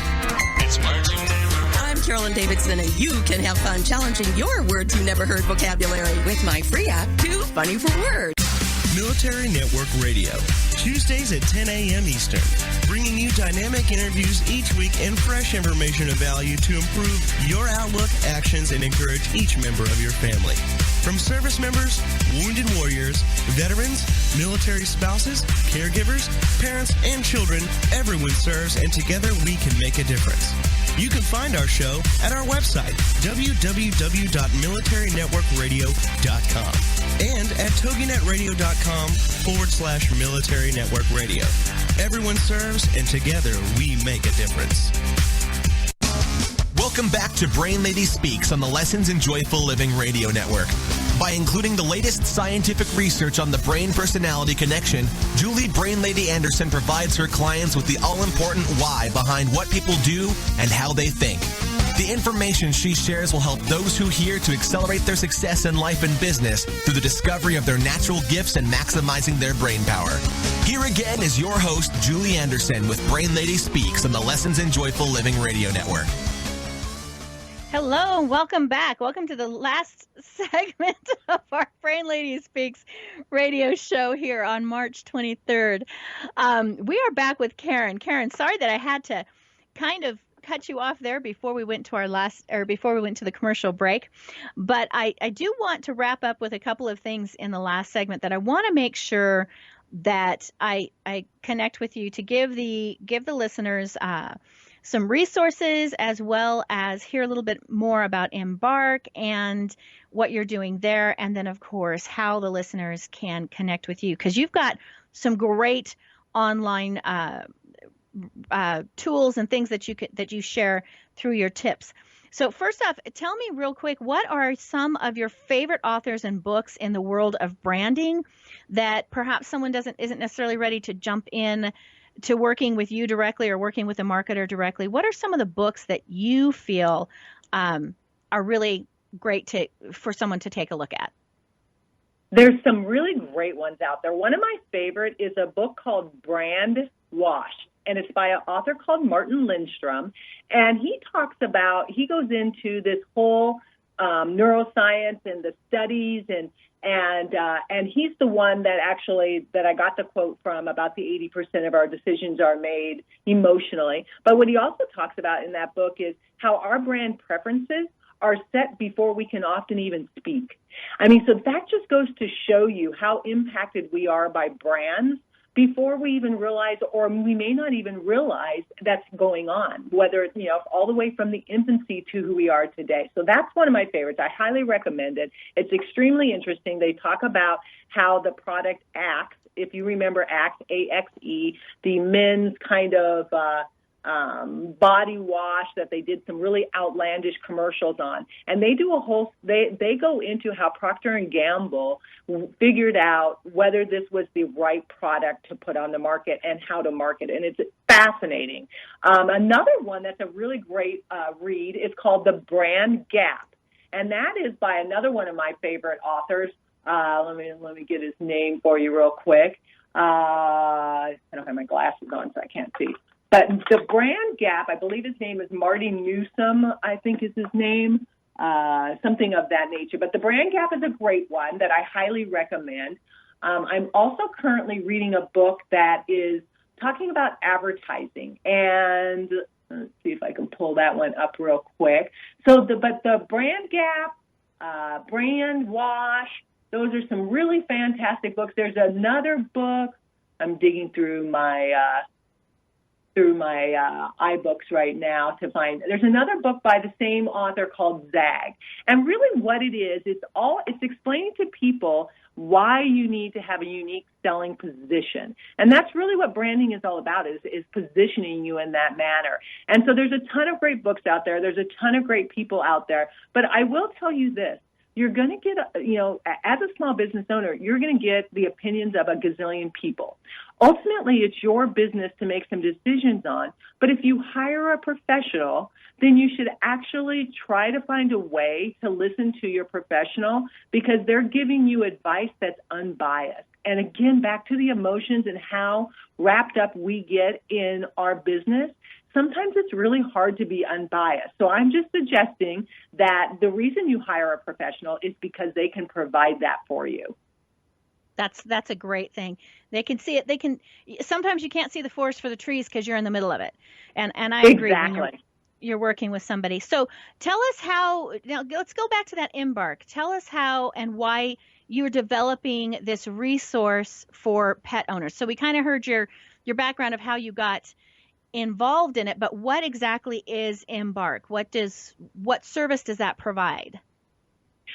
I'm Carolyn Davidson, and you can have fun challenging your words you never heard vocabulary with my free app, Too Funny for Words. Military Network Radio, Tuesdays at 10 a.m. Eastern. bringing you dynamic interviews each week and fresh information of value to improve your outlook, actions, and encourage each member of your family. From service members, wounded warriors, veterans, military spouses, caregivers, parents, and children, everyone serves, and together we can make a difference. You can find our show at our website, www.militarynetworkradio.com, and at toginetradio.com/Military Network Radio. Everyone serves, and together we make a difference. Welcome back to Brain Lady Speaks on the Lessons in Joyful Living Radio Network. By including the latest scientific research on the brain-personality connection, Julie Brain Lady Anderson provides her clients with the all-important why behind what people do and how they think. The information she shares will help those who hear to accelerate their success in life and business through the discovery of their natural gifts and maximizing their brain power. Here again is your host, Julie Anderson, with Brain Lady Speaks on the Lessons in Joyful Living Radio Network. Hello, and welcome back. Welcome to the last segment of our Brain Lady Speaks radio show here on March 23rd. We are back with Karen. Karen, sorry that I had to kind of cut you off there before we went to before we went to the commercial break. But I do want to wrap up with a couple of things in the last segment that I want to make sure that I connect with you to give the listeners some resources, as well as hear a little bit more about Embark and what you're doing there. And then, of course, how the listeners can connect with you, because you've got some great online tools and things that you share through your tips. So first off, tell me real quick, what are some of your favorite authors and books in the world of branding that perhaps someone isn't necessarily ready to jump in to working with you directly or working with a marketer directly? What are some of the books that you feel are really great for someone to take a look at? There's some really great ones out there. One of my favorite is a book called Brand Wash, and it's by an author called Martin Lindstrom. And he goes into this whole neuroscience and the studies, and he's the one that I got the quote from about the 80% of our decisions are made emotionally. But what he also talks about in that book is how our brand preferences are set before we can often even speak. I mean, so that just goes to show you how impacted we are by brands before we even realize, or we may not even realize that's going on, whether it's, all the way from the infancy to who we are today. So that's one of my favorites. I highly recommend it. It's extremely interesting. They talk about how the product Axe, if you remember Axe, A-X-E, the men's kind of body wash that they did some really outlandish commercials on. And they do they go into how Procter & Gamble figured out whether this was the right product to put on the market and how to market it. And it's fascinating. Another one that's a really great read is called The Brand Gap. And that is by another one of my favorite authors. Let me get his name for you real quick. I don't have my glasses on, so I can't see. But The Brand Gap, I believe his name is Marty Newsom, I think is his name, something of that nature. But The Brand Gap is a great one that I highly recommend. I'm also currently reading a book that is talking about advertising. And let's see if I can pull that one up real quick. But The Brand Gap, Brand Wash, those are some really fantastic books. There's another book. I'm digging through my iBooks right now to find. There's another book by the same author called Zag. And really what it is, it's explaining to people why you need to have a unique selling position. And that's really what branding is all about, is positioning you in that manner. And so there's a ton of great books out there. There's a ton of great people out there. But I will tell you this. You're going to get, as a small business owner, you're going to get the opinions of a gazillion people. Ultimately, it's your business to make some decisions on. But if you hire a professional, then you should actually try to find a way to listen to your professional, because they're giving you advice that's unbiased. And again, back to the emotions and how wrapped up we get in our business. Sometimes it's really hard to be unbiased. So I'm just suggesting that the reason you hire a professional is because they can provide that for you. That's a great thing. They can see it. Sometimes you can't see the forest for the trees because you're in the middle of it. And I agree when you're working with somebody. So tell us how, now let's go back to that Embark. Tell us how and why you're developing this resource for pet owners. So we kind of heard your background of how you got involved in it, but what exactly is Embark? What service does that provide?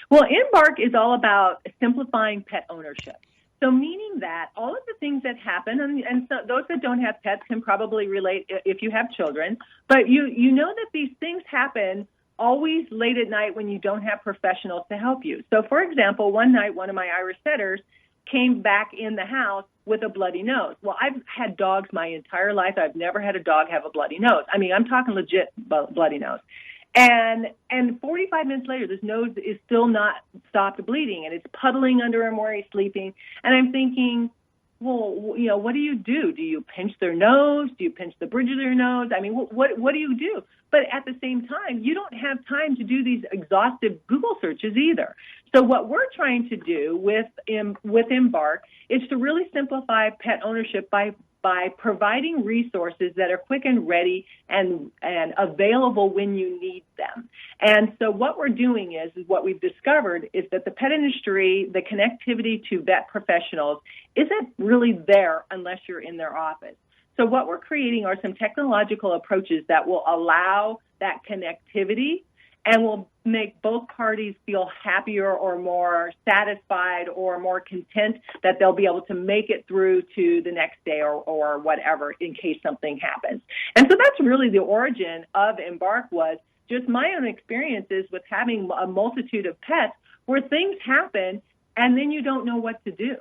Well, Embark is all about simplifying pet ownership. So meaning that all of the things that happen, and so those that don't have pets can probably relate if you have children, but you know that these things happen always late at night when you don't have professionals to help you. So, for example, one night one of my Irish setters came back in the house with a bloody nose. Well, I've had dogs my entire life. I've never had a dog have a bloody nose. I mean, I'm talking legit bloody nose. And 45 minutes later, this nose is still not stopped bleeding, and it's puddling under him where he's sleeping. And I'm thinking, well, you know, what do you do? Do you pinch their nose? Do you pinch the bridge of their nose? I mean, what do you do? But at the same time, you don't have time to do these exhaustive Google searches either. So what we're trying to do with Embark is to really simplify pet ownership by providing resources that are quick and ready and available when you need them. And so what we're doing is what we've discovered is that the pet industry, the connectivity to vet professionals isn't really there unless you're in their office. So what we're creating are some technological approaches that will allow that connectivity and will make both parties feel happier or more satisfied or more content that they'll be able to make it through to the next day or whatever in case something happens. And so that's really the origin of Embark, was just my own experiences with having a multitude of pets where things happen and then you don't know what to do.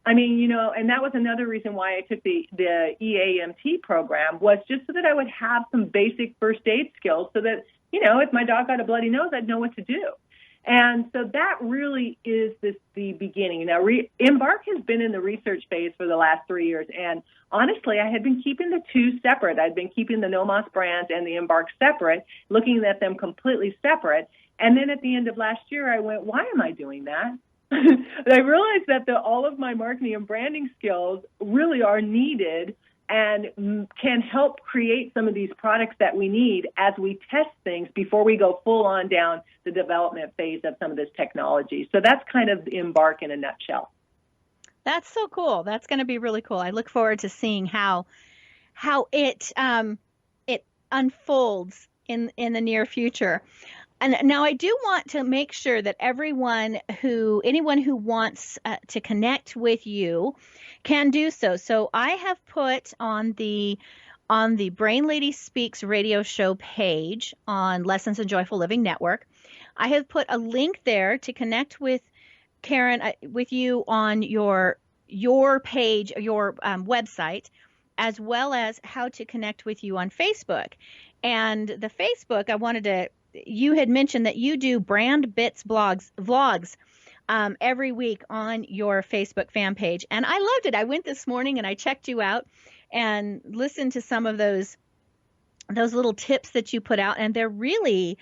I mean, you know, and that was another reason why I took the EAMT program, was just so that I would have some basic first aid skills so that, you know, if my dog got a bloody nose, I'd know what to do. And so that really is the beginning. Now, Embark has been in the research phase for the last 3 years, and honestly, I had been keeping the two separate. I'd been keeping the No Moss brands and the Embark separate, looking at them completely separate. And then at the end of last year, I went, why am I doing that? And I realized that all of my marketing and branding skills really are needed and can help create some of these products that we need as we test things before we go full on down the development phase of some of this technology. So that's kind of Embark in a nutshell. That's so cool. That's going to be really cool. I look forward to seeing how it unfolds in the near future. And now I do want to make sure that anyone who wants to connect with you can do so. So I have put on the Brain Lady Speaks radio show page on Lessons in Joyful Living Network, I have put a link there to connect with Karen, with you on your page, your website, as well as how to connect with you on Facebook. And the Facebook, you had mentioned that you do Brand Bits vlogs every week on your Facebook fan page. And I loved it. I went this morning and I checked you out and listened to some of those little tips that you put out. And they're really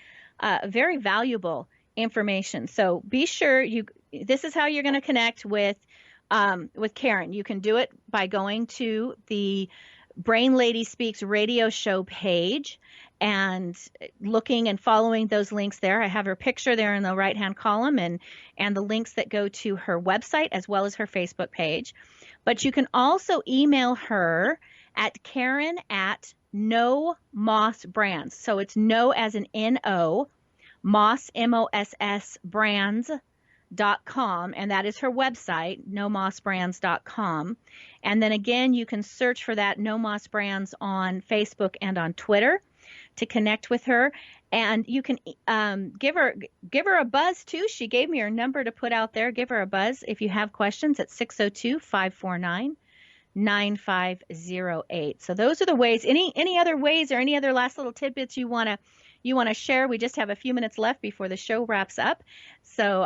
very valuable information. So be sure this is how you're going to connect with Karen. You can do it by going to the Brain Lady Speaks radio show page and looking and following those links there. I have her picture there in the right-hand column and the links that go to her website as well as her Facebook page. But you can also email her at Karen@No Moss Brands. So it's no as in N-O, Moss, M-O-S-S, brands.com, and that is her website, nomossbrands.com. And then again, you can search for that No Moss Brands on Facebook and on Twitter to connect with her. And you can give her a buzz too. She gave me her number to put out there. Give her a buzz if you have questions at 602-549-9508. So those are the ways. Any other ways or any other last little tidbits you want to share? We just have a few minutes left before the show wraps up. So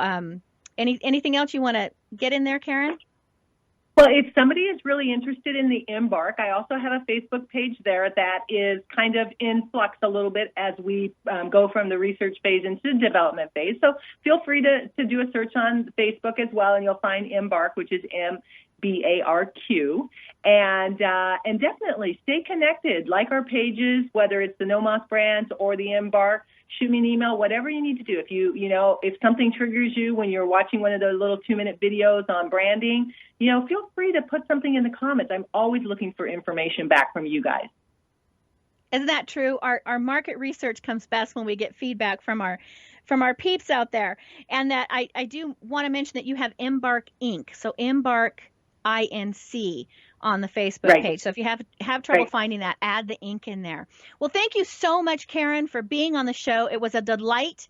anything else you want to get in there, Karen? Well, if somebody is really interested in the Embark, I also have a Facebook page there that is kind of in flux a little bit as we go from the research phase into the development phase. So feel free to do a search on Facebook as well, and you'll find Embark, which is MBARQ. And definitely stay connected. Like our pages, whether it's the No Moss Brands or the Embark. Shoot me an email, whatever you need to do. If something triggers you when you're watching one of those little 2-minute videos on branding, feel free to put something in the comments. I'm always looking for information back from you guys. Isn't that true? Our market research comes best when we get feedback from our peeps out there. And that I do want to mention that you have Embark Inc. So Embark INC on the Facebook page. So if you have trouble finding that, add the ink in there. Well, thank you so much, Karen, for being on the show. It was a delight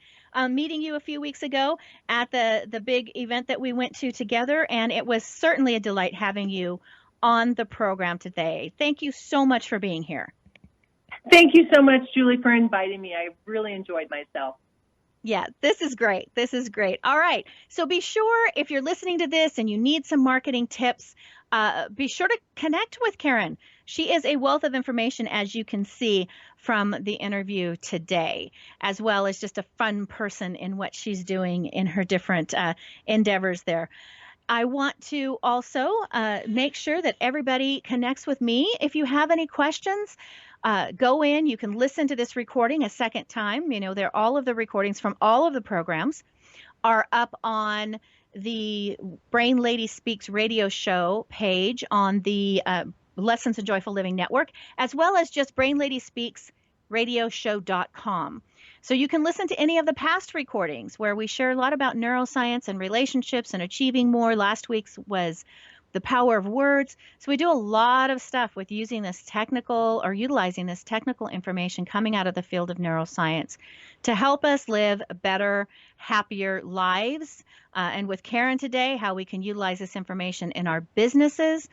meeting you a few weeks ago at the big event that we went to together, and it was certainly a delight having you on the program today. Thank you so much for being here. Thank you so much, Julie, for inviting me. I really enjoyed myself. Yeah, this is great. This is great. All right. So be sure, if you're listening to this and you need some marketing tips, be sure to connect with Karen. She is a wealth of information, as you can see from the interview today, as well as just a fun person in what she's doing in her different endeavors there. I want to also make sure that everybody connects with me. If you have any questions, go in. You can listen to this recording a second time. All of the recordings from all of the programs are up on the Brain Lady Speaks radio show page on the Lessons in Joyful Living Network, as well as just brainladyspeaksradioshow.com. So you can listen to any of the past recordings where we share a lot about neuroscience and relationships and achieving more. Last week's was the power of words. So we do a lot of stuff with utilizing this technical information coming out of the field of neuroscience to help us live better, happier lives. And with Karen today, how we can utilize this information in our businesses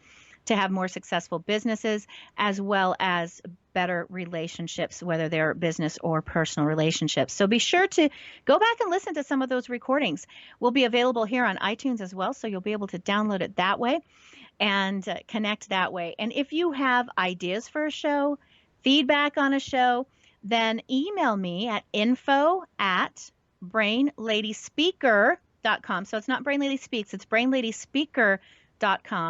to have more successful businesses, as well as better relationships, whether they're business or personal relationships. So be sure to go back and listen to some of those recordings. We'll be available here on iTunes as well, so you'll be able to download it that way and connect that way. And if you have ideas for a show, feedback on a show, then email me at info@brainladyspeaker.com. So it's not Brain Lady Speaks, it's brainladyspeaker.com.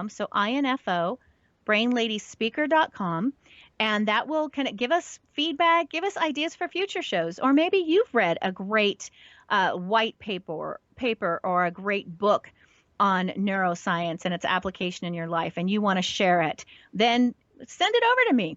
So info, brainladyspeaker.com. And that will kind of give us feedback, give us ideas for future shows. Or maybe you've read a great white paper or a great book on neuroscience and its application in your life, and you want to share it. Then send it over to me.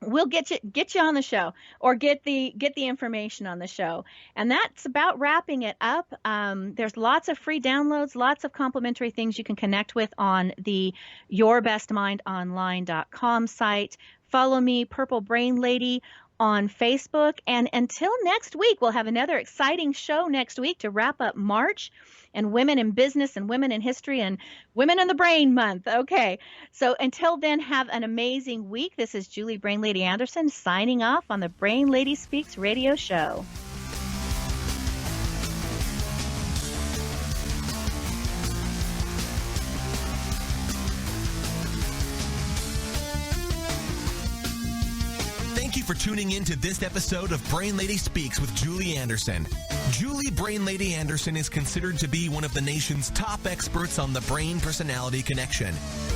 We'll get you on the show, or get the information on the show. And that's about wrapping it up. There's lots of free downloads, lots of complimentary things you can connect with on the yourbestmindonline.com site. Follow me, Purple Brain Lady, on Facebook. And until next week, we'll have another exciting show next week to wrap up March and Women in Business and Women in History and Women in the Brain Month. Okay, so until then, have an amazing week. This is Julie Brain Lady Anderson signing off on the Brain Lady Speaks radio show. Thank you for tuning in to this episode of Brain Lady Speaks with Julie Anderson. Julie Brain Lady Anderson is considered to be one of the nation's top experts on the brain-personality connection.